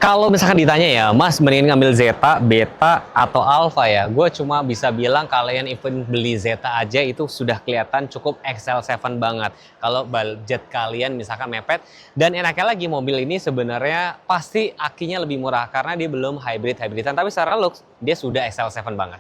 Kalau misalkan ditanya ya, Mas mendingin ngambil Zeta, Beta, atau Alpha ya, gue cuma bisa bilang kalian even beli Zeta aja itu sudah kelihatan cukup XL7 banget. Kalau budget kalian misalkan mepet, dan enaknya lagi mobil ini sebenarnya pasti akinya lebih murah karena dia belum hybrid-hybridan, tapi secara looks dia sudah XL7 banget.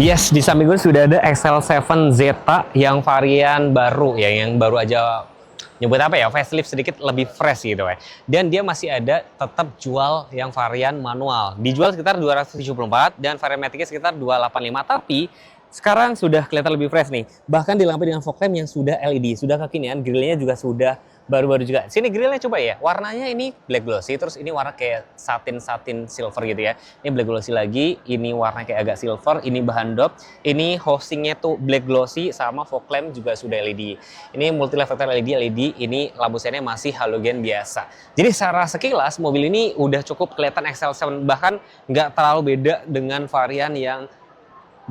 Yes, di samping gue sudah ada XL7 Zeta yang varian baru ya, yang baru aja nyebut apa ya, facelift sedikit lebih fresh gitu ya. Dan dia masih ada tetap jual yang varian manual. Dijual sekitar 274 dan varian maticnya sekitar 285, tapi sekarang sudah kelihatan lebih fresh nih. Bahkan dilengkapi dengan fog lamp yang sudah LED, sudah kekinian, grillnya juga sudah baru-baru juga. Sini grillnya coba ya, warnanya ini black glossy, terus ini warna kayak satin silver gitu ya. Ini black glossy lagi, ini warna kayak agak silver, ini bahan dop, ini housingnya tuh black glossy sama fog lamp juga sudah LED. Ini multi reflector LED, ini lampu sennya masih halogen biasa. Jadi secara sekilas mobil ini udah cukup kelihatan XL7, bahkan nggak terlalu beda dengan varian yang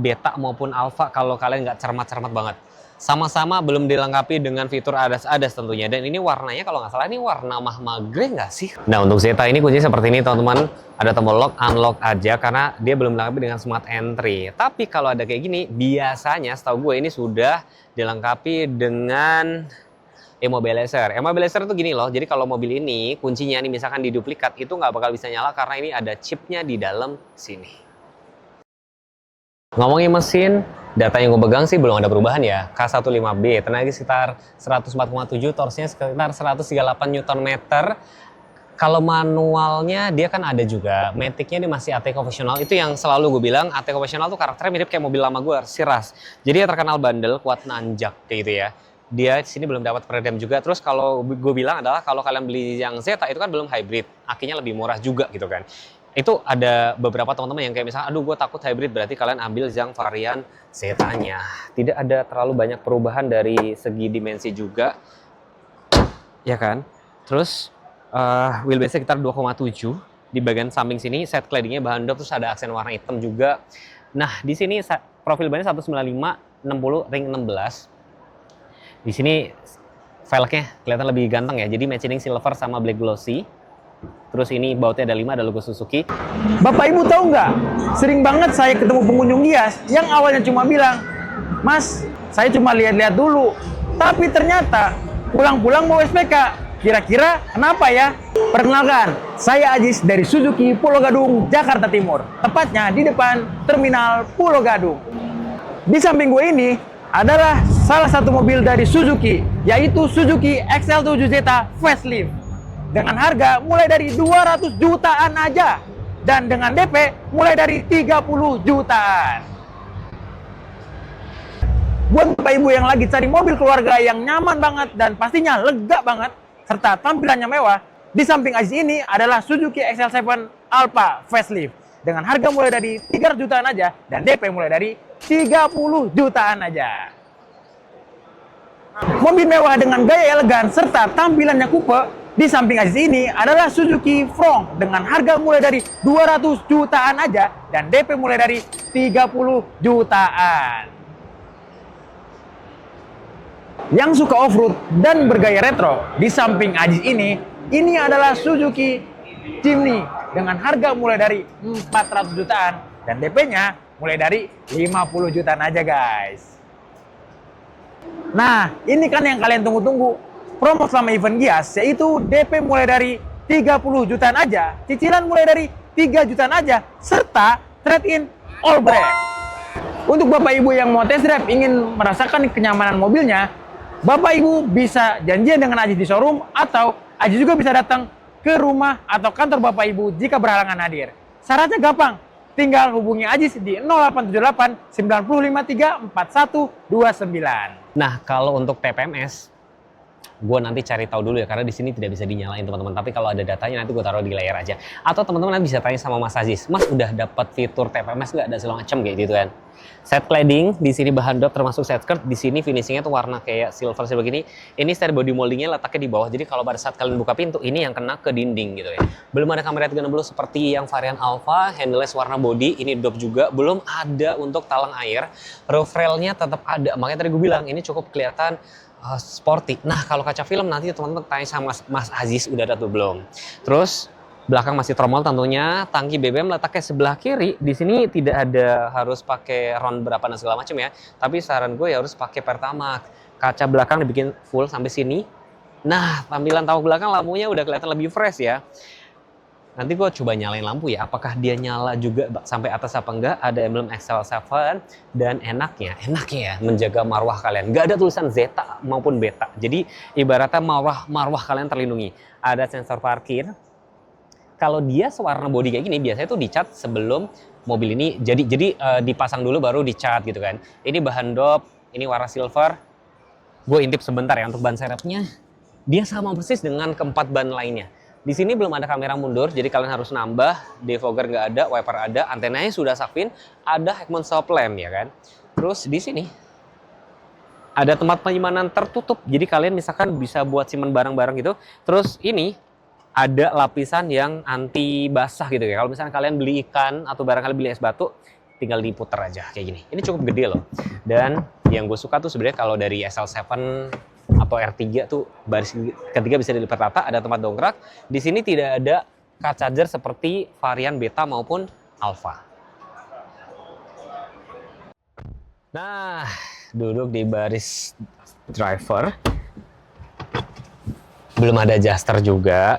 Beta maupun Alpha kalau kalian nggak cermat-cermat banget. Sama-sama belum dilengkapi dengan fitur ADAS tentunya. Dan ini warnanya kalau nggak salah ini warna mahma grey nggak sih? Nah untuk Zeta ini kuncinya seperti ini teman-teman. Ada tombol lock, unlock aja karena dia belum dilengkapi dengan smart entry. Tapi kalau ada kayak gini, biasanya setahu gue ini sudah dilengkapi dengan immobilizer. Immobilizer tuh gini loh, jadi kalau mobil ini kuncinya nih misalkan diduplikat itu nggak bakal bisa nyala karena ini ada chipnya di dalam sini. Ngomongin mesin, data yang gue pegang sih belum ada perubahan ya. K15B, tenaga sekitar 104,7, torsinya sekitar 138 Nm. Kalau manualnya dia kan ada juga. Maticnya dia masih AT konvensional. Itu yang selalu gue bilang, AT konvensional tuh karakternya mirip kayak mobil lama gue, Siras. Jadi dia terkenal bandel, kuat nanjak kayak gitu ya. Dia di sini belum dapat peredam juga. Terus kalau gue bilang adalah kalau kalian beli yang Zeta itu kan belum hybrid, akinya lebih murah juga gitu kan. Itu ada beberapa teman-teman yang kayak misalnya, aduh gue takut hybrid, berarti kalian ambil yang varian Zeta-nya. Tidak ada terlalu banyak perubahan dari segi dimensi juga, ya kan. Terus wheelbase sekitar 2,7 di bagian samping sini, set claddingnya bahan dop, terus ada aksen warna hitam juga. Nah di sini profil bannya 195 60 ring 16. Di sini velgnya kelihatan lebih ganteng ya, jadi matching silver sama black glossy. Terus ini bautnya ada 5, ada logo Suzuki. Bapak Ibu tahu nggak? Sering banget saya ketemu pengunjung Gias yang awalnya cuma bilang, Mas, saya cuma lihat-lihat dulu. Tapi ternyata pulang-pulang mau SPK. Kira-kira kenapa ya? Perkenalkan, saya Ajis dari Suzuki Pulau Gadung, Jakarta Timur. Tepatnya di depan Terminal Pulau Gadung. Di samping gue ini adalah salah satu mobil dari Suzuki, yaitu Suzuki XL7Z Facelift. Dengan harga mulai dari 200 jutaan aja. Dan dengan DP mulai dari 30 jutaan. Buat Bapak Ibu yang lagi cari mobil keluarga yang nyaman banget dan pastinya lega banget, serta tampilannya mewah, di samping Aziz ini adalah Suzuki XL7 Alpha Facelift. Dengan harga mulai dari 300 jutaan aja dan DP mulai dari 30 jutaan aja. Mobil mewah dengan gaya elegan serta tampilannya coupe di samping Aziz ini adalah Suzuki Front dengan harga mulai dari 200 jutaan aja dan DP mulai dari 30 jutaan. Yang suka off-road dan bergaya retro, di samping Aziz ini adalah Suzuki Jimny dengan harga mulai dari 400 jutaan dan DP-nya mulai dari 50 jutaan aja guys. Nah, ini kan yang kalian tunggu-tunggu. Promo selama event Gias, yaitu DP mulai dari 30 jutaan aja, cicilan mulai dari 3 jutaan aja, serta trade-in all brand. Untuk Bapak Ibu yang mau test drive ingin merasakan kenyamanan mobilnya, Bapak Ibu bisa janjian dengan Ajis di showroom, atau Ajis juga bisa datang ke rumah atau kantor Bapak Ibu jika berhalangan hadir. Syaratnya gampang, tinggal hubungi Ajis di 0878 953 4129. Nah kalau untuk TPMS, Gue nanti cari tahu dulu ya, karena di sini tidak bisa dinyalain teman-teman. Tapi kalau ada datanya nanti gue taruh di layar aja. Atau teman-teman nanti bisa tanya sama Mas Aziz, Mas udah dapat fitur TPMS nggak, ada segala macam kayak gitu kan. Set cladding di sini bahan dop termasuk set skirt, di sini finishingnya tuh warna kayak silver begini. Ini styler body moldingnya letaknya di bawah. Jadi kalau pada saat kalian buka pintu, ini yang kena ke dinding gitu ya. Belum ada kamera 360 seperti yang varian Alpha, handleless warna body, ini dop juga. Belum ada untuk talang air, roof railnya tetap ada. Makanya tadi gue bilang ini cukup kelihatan sporty. Nah, kalau kaca film nanti teman-teman tanya sama Mas Aziz udah ada tuh belum. Terus belakang masih tromol tentunya, tangki BBM letaknya sebelah kiri. Di sini tidak ada harus pakai ron berapa dan segala macam ya. Tapi saran gue ya harus pakai Pertamax. Kaca belakang dibikin full sampai sini. Nah, tampilan tahu belakang lampunya udah kelihatan lebih fresh ya. Nanti gue coba nyalain lampu ya, apakah dia nyala juga sampai atas apa enggak. Ada emblem XL7 dan enaknya ya menjaga marwah kalian. Nggak ada tulisan Zeta maupun Beta. Jadi ibaratnya marwah kalian terlindungi. Ada sensor parkir. Kalau dia sewarna body kayak gini biasanya tuh dicat sebelum mobil ini jadi dipasang dulu baru dicat gitu kan. Ini bahan dop, ini warna silver. Gue intip sebentar ya untuk ban serepnya. Dia sama persis dengan keempat ban lainnya. Di sini belum ada kamera mundur, jadi kalian harus nambah. Defogger nggak ada, wiper ada, antenanya sudah Sakvin, ada Heckman stop lamp ya kan. Terus di sini ada tempat penyimpanan tertutup, jadi kalian misalkan bisa buat simpen barang-barang gitu. Terus ini ada lapisan yang anti basah gitu ya. Kalau misalkan kalian beli ikan atau barangkali beli es batu, tinggal diputer aja kayak gini. Ini cukup gede loh. Dan yang gue suka tuh sebenarnya kalau dari SL7 atau R3 tuh baris ketiga bisa dilipat rata, ada tempat dongkrak. Di sini tidak ada car charger seperti varian Beta maupun Alpha. Nah, duduk di baris driver. Belum ada adjuster juga.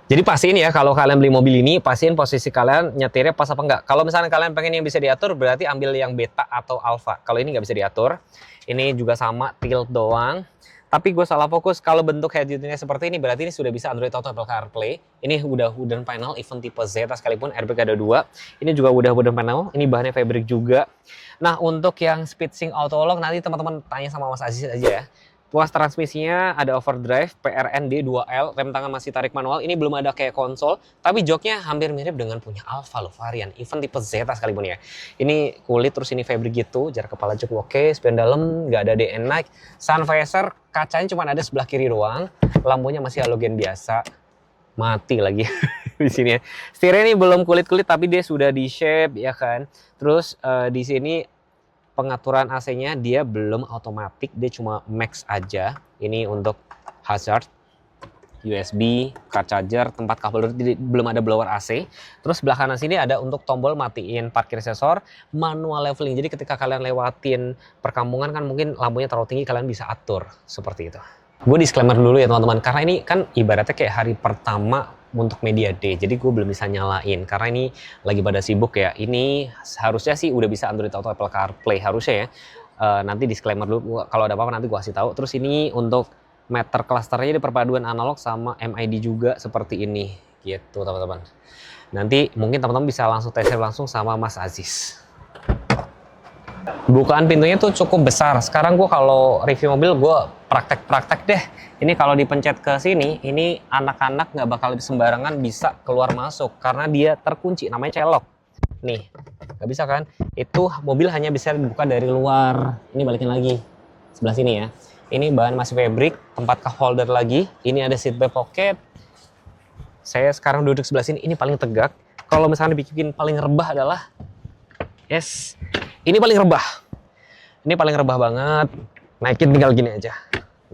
Jadi pastiin ya kalau kalian beli mobil ini, pastiin posisi kalian nyetirnya pas apa enggak. Kalau misalnya kalian pengen yang bisa diatur, berarti ambil yang Beta atau Alpha. Kalau ini nggak bisa diatur, ini juga sama tilt doang. Tapi gue salah fokus, kalau bentuk head unitnya seperti ini, berarti ini sudah bisa Android Auto, Apple CarPlay. Ini udah wooden panel, even tipe Zeta sekalipun, airbag ada 2. Ini juga udah wooden panel, ini bahannya fabric juga. Nah, untuk yang speed sync auto lock, nanti teman-teman tanya sama Mas Aziz aja ya. Tuas transmisinya ada overdrive, PRND 2L, rem tangan masih tarik manual. Ini belum ada kayak konsol, tapi joknya hampir mirip dengan punya Alpha loh, varian. Even tipe Zeta sekalipun ya. Ini kulit, terus ini fabric gitu, jarak kepala cukup oke, spion dalam, nggak ada DN night. Sun visor, kacanya cuma ada sebelah kiri doang, lampunya masih halogen biasa. Mati lagi di sini ya. Setirnya ini belum kulit-kulit, tapi dia sudah di shape ya kan. Terus di sini pengaturan AC-nya dia belum otomatis, dia cuma max aja. Ini untuk hazard, USB, car charger, tempat kabel, belum ada blower AC. Terus sebelah kanan sini ada untuk tombol matiin parkir sensor, manual leveling. Jadi ketika kalian lewatin perkampungan kan mungkin lampunya terlalu tinggi, kalian bisa atur seperti itu. Gue disclaimer dulu ya teman-teman, karena ini kan ibaratnya kayak hari pertama untuk Media Day, jadi gue belum bisa nyalain karena ini lagi pada sibuk ya. Ini harusnya sih udah bisa Android Auto, Apple CarPlay harusnya ya. Nanti disclaimer dulu, kalau ada apa-apa nanti gue kasih tahu. Terus ini untuk meter clusternya di perpaduan analog sama MID juga seperti ini gitu teman-teman. Nanti mungkin teman-teman bisa langsung tes langsung sama Mas Aziz. Bukaan pintunya tuh cukup besar. Sekarang gue kalau review mobil gue praktek deh. Ini kalau dipencet ke sini, ini anak-anak nggak bakal sembarangan bisa keluar masuk karena dia terkunci, namanya celok. Nih, nggak bisa kan? Itu mobil hanya bisa dibuka dari luar. Ini balikin lagi sebelah sini ya. Ini bahan masih fabric, tempat cup holder lagi. Ini ada seat back pocket. Saya sekarang duduk sebelah sini. Ini paling tegak. Kalau misalnya dibikin paling rebah adalah, ini paling rebah. Ini paling rebah banget. Naikin tinggal gini aja.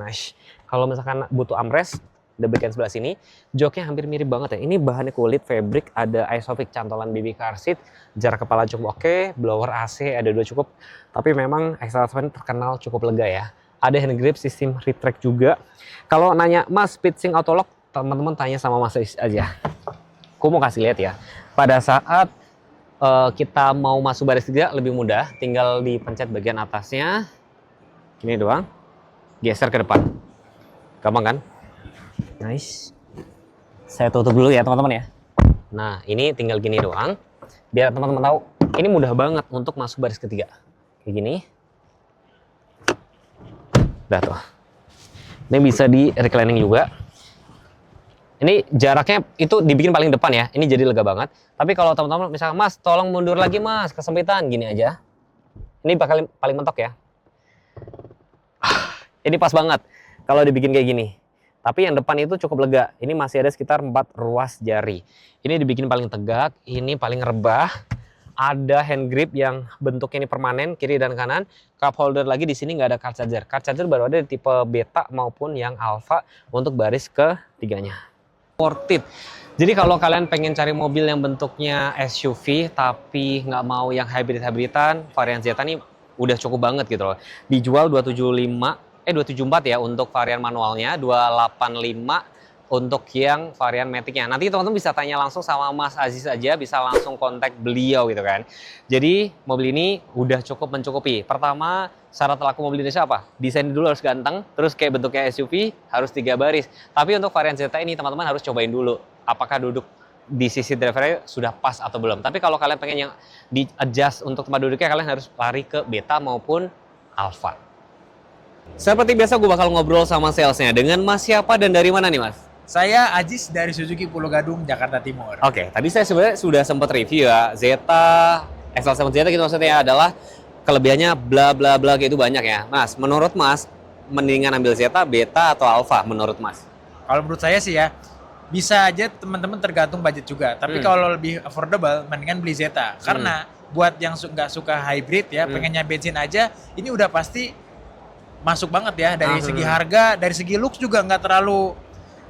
Nice. Kalau misalkan butuh armrest, di bagian sebelah sini, joknya hampir mirip banget ya. Ini bahannya kulit, fabric, ada Isofix cantolan baby car seat, jarak kepala cukup oke, blower AC ada 2 cukup. Tapi memang XL7 terkenal cukup lega ya. Ada hand grip, sistem retract juga. Kalau nanya, Mas, speed sync auto lock, teman-teman tanya sama Mas aja. Aku mau kasih lihat ya. Pada saat kita mau masuk baris 3 lebih mudah, tinggal dipencet bagian atasnya. Gini doang. Geser ke depan. Gampang kan? Nice. Saya tutup dulu ya teman-teman ya. Nah, ini tinggal gini doang. Biar teman-teman tahu, ini mudah banget untuk masuk baris ketiga. Kayak gini. Udah tuh. Ini bisa di reclining juga. Ini jaraknya itu dibikin paling depan ya. Ini jadi lega banget. Tapi kalau teman-teman misalnya, Mas, tolong mundur lagi Mas, kesempitan, gini aja. Ini bakal paling mentok ya. Ini pas banget kalau dibikin kayak gini. Tapi yang depan itu cukup lega. Ini masih ada sekitar 4 ruas jari. Ini dibikin paling tegak, ini paling rebah. Ada hand grip yang bentuknya ini permanen, kiri dan kanan. Cup holder lagi di sini nggak ada card charger. Card charger baru ada di tipe beta maupun yang alpha untuk baris ketiganya. Worth it. Jadi kalau kalian pengen cari mobil yang bentuknya SUV tapi nggak mau yang hybrid-hybridan, varian Zeta nih udah cukup banget gitu loh. Dijual 274 ya untuk varian manualnya, 285 untuk yang varian Matic-nya. Nanti teman-teman bisa tanya langsung sama Mas Aziz aja, bisa langsung kontak beliau gitu kan. Jadi mobil ini udah cukup mencukupi. Pertama, syarat laku mobil Indonesia apa? Desain dulu harus ganteng, terus kayak bentuknya SUV harus 3 baris. Tapi untuk varian Zeta ini teman-teman harus cobain dulu apakah duduk di sisi drivernya sudah pas atau belum. Tapi kalau kalian pengen yang di adjust untuk tempat duduknya, kalian harus lari ke Beta maupun Alpha. Seperti biasa gue bakal ngobrol sama salesnya. Dengan Mas siapa dan dari mana nih Mas? Saya Ajis dari Suzuki Pulau Gadung, Jakarta Timur. Oke, tadi saya sebenarnya sudah sempat review ya. Zeta, XL7 Zeta gitu maksudnya adalah kelebihannya bla bla bla gitu banyak ya. Mas, menurut Mas, mendingan ambil Zeta, Beta atau Alpha menurut Mas? Kalau menurut saya sih ya, bisa aja teman-teman tergantung budget juga. Tapi kalau lebih affordable, mendingan beli Zeta. Karena buat yang nggak suka hybrid ya, pengennya bensin aja, ini udah pasti masuk banget ya. Dari segi harga, dari segi looks juga nggak terlalu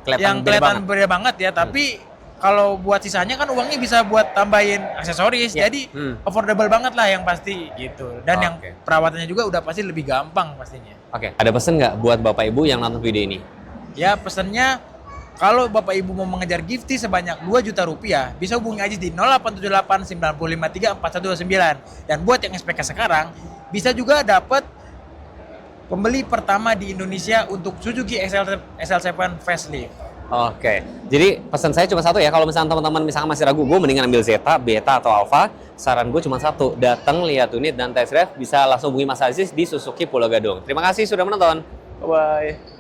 kelihatan beda banget ya. Tapi kalau buat sisanya kan uangnya bisa buat tambahin aksesoris. Jadi affordable banget lah yang pasti gitu. Dan yang perawatannya juga udah pasti lebih gampang pastinya. Oke, ada pesan nggak buat Bapak Ibu yang nonton video ini? Ya pesannya, kalau Bapak Ibu mau mengejar gifty sebanyak 2 juta rupiah, bisa hubungi aja di 0878 953 4129. Dan buat yang SPK sekarang, bisa juga dapat pembeli pertama di Indonesia untuk Suzuki XL7 facelift. Oke, jadi pesan saya cuma satu ya. Kalau misalnya teman-teman misalnya masih ragu, gue mendingan ambil Zeta, Beta atau Alpha. Saran gue cuma satu, datang lihat unit dan test drive, bisa langsung hubungi Mas Aziz di Suzuki Pulau Gadung. Terima kasih sudah menonton. Bye bye.